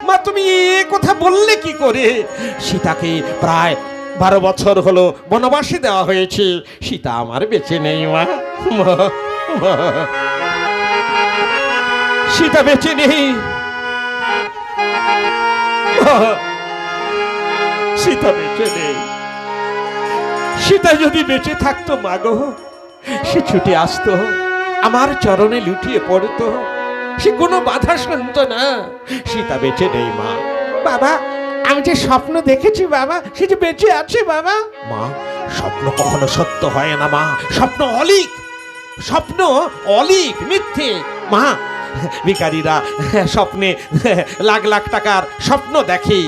মা তুমি এ কথা বললে কি করে? সীতাকে প্রায় 12 বছর হলো বনবাসে দেওয়া হয়েছে, সীতা আমার বেঁচে নেই মা। মা, সীতা বেঁচে নেই। সীতা বেঁচে নেই। সীতা যদি বেঁচে থাকতো মা গো, সে ছুটে আসতো, আমার চরণে লুটিয়ে পড়তো, সে কোনো বাধা শুনতো না। সীতা বেঁচে নেই মা। বাবা, আমি যে স্বপ্ন দেখেছি বাবা, সে যে বেঁচে আছে বাবা। মা, স্বপ্ন কখনো সত্য হয় না মা, স্বপ্ন অলীক, স্বপ্ন অলীক, মিথ্যে। মা, ভিখারিরা স্বপ্নে লাখ লাখ টাকার স্বপ্ন দেখে,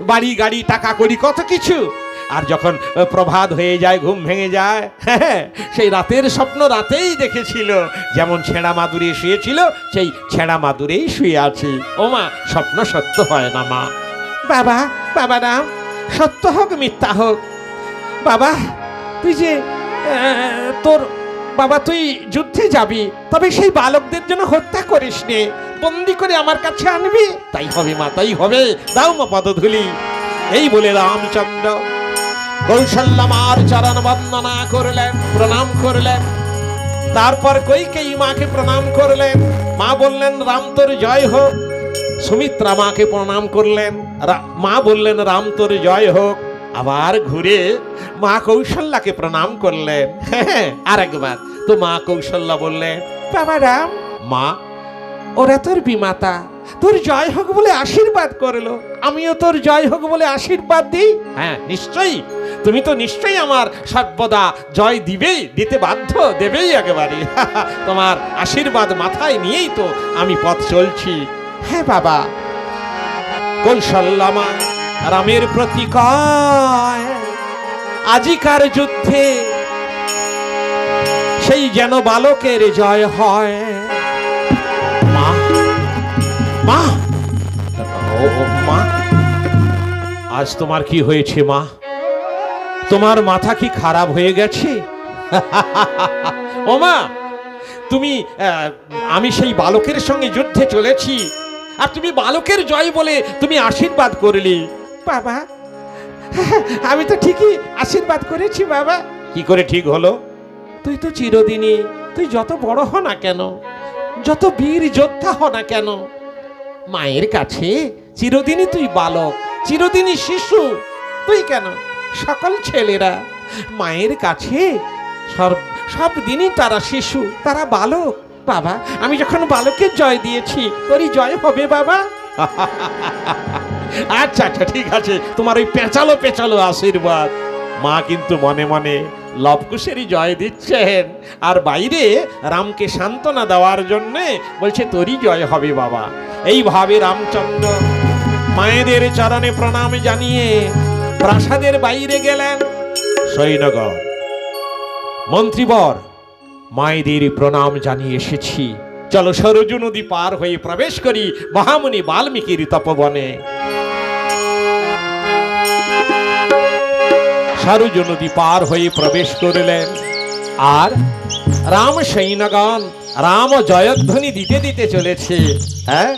বাড়ি গাড়ি টাকা করি কত কিছু, আর যখন প্রভাত হয়ে যায়, ঘুম ভেঙে যায়, সেই রাতের স্বপ্ন রাতেই দেখেছিল। যেমন ছেঁড়া মাদুরে শুয়েছিল, সেই ছেঁড়া মাদুরেই শুয়ে আছে। ও মা, স্বপ্ন সত্য হয় না মা। বাবা, বাবা রাম, সত্য হোক মিথ্যা হোক, বাবা তুই যে তোর বাবা তুই যুদ্ধে যাবি, তবে সেই বালকদের জন্য হত্যা করিস নে, বন্দি করে আমার কাছে আনবি। তাই হবে মা, তাই হবে, দাও মা পদধূলি। এই বলে রামচন্দ্র কৌশল্যা মার চরণ বন্দনা করলেন, প্রণাম করলেন। তারপর কইকেয়ী মাকে প্রণাম করলেন। মা বললেন রাম তোর জয় হোক। সুমিত্রা মাকে প্রণাম করলেন, মা বললেন রাম তোর জয় হোক। আবার ঘুরে মা কৌশল্যাকে প্রণাম করলেন। আর একবার তো মা কৌশল্যা বললেন, বাবা রাম, মা ওরা তোর বিমাতা, তোর জয় হোক বলে আশীর্বাদ করলো, আমিও তোর জয় হোক বলে আশীর্বাদ দিই। হ্যাঁ নিশ্চয়ই, তুমি তো নিশ্চয়ই আমার সর্বদা জয় দিবেই, দিতে বাধ্য, দেবেই একেবারে। তোমার আশীর্বাদ মাথায় নিয়েই তো আমি পথ চলছি। হ্যাঁ বাবা। কৌশল্যা মা রামের প্রতি কয়, আজিকার যুদ্ধে সেই যেন বালকের জয় হয়। মা, মা, ও মা, আজ তোমার কি হয়েছে মা? তোমার মাথা কি খারাপ হয়ে গেছে? ও মা, তুমি আমি সেই বালকের সঙ্গে যুদ্ধে চলেছি, আর তুমি বালকের জয় বলে তুমি আশীর্বাদ করলি। বাবা, আমি তো ঠিকই আশীর্বাদ করেছি বাবা। কি করে ঠিক হলো? তুই তো চিরদিনই, তুই যত বড় হ না কেন, যত বীর যোদ্ধা হ না কেন, মায়ের কাছে চিরদিনই তুই বালক, চিরদিনই শিশু। তুই কেন, সকল ছেলেরা মায়ের কাছে সব দিনই তারা শিশু, তারা বালক। বাবা, আমি যখন বালকের জয় দিয়েছি, তোরই জয় হবে বাবা। আচ্ছা আচ্ছা ঠিক আছে, তোমার ওই পেঁচালো পেঁচালো আশীর্বাদ। মা কিন্তু মনে মনে লবকুশেরই জয় দিচ্ছেন, আর বাইরে রামকে সান্ত্বনা দেওয়ার জন্য বলছে তোরই জয় হবে বাবা। এইভাবে রামচন্দ্র মায়েদের চরণে প্রণাম জানিয়ে প্রাসাদের বাইরে গেলেন। সৈন্যগণ, মন্ত্রীবর, মায়েদের প্রণাম জানিয়ে এসেছি, চলো সরযূ নদী পার হয়ে প্রবেশ করি মহামুনি বাল্মীকির তপবনে। সরযূ নদী পার হয়ে প্রবেশ করলেন, আর রাম সৈন্যগণ রাম জয়ধ্বনি দিতে দিতে চলেছে। হ্যাঁ।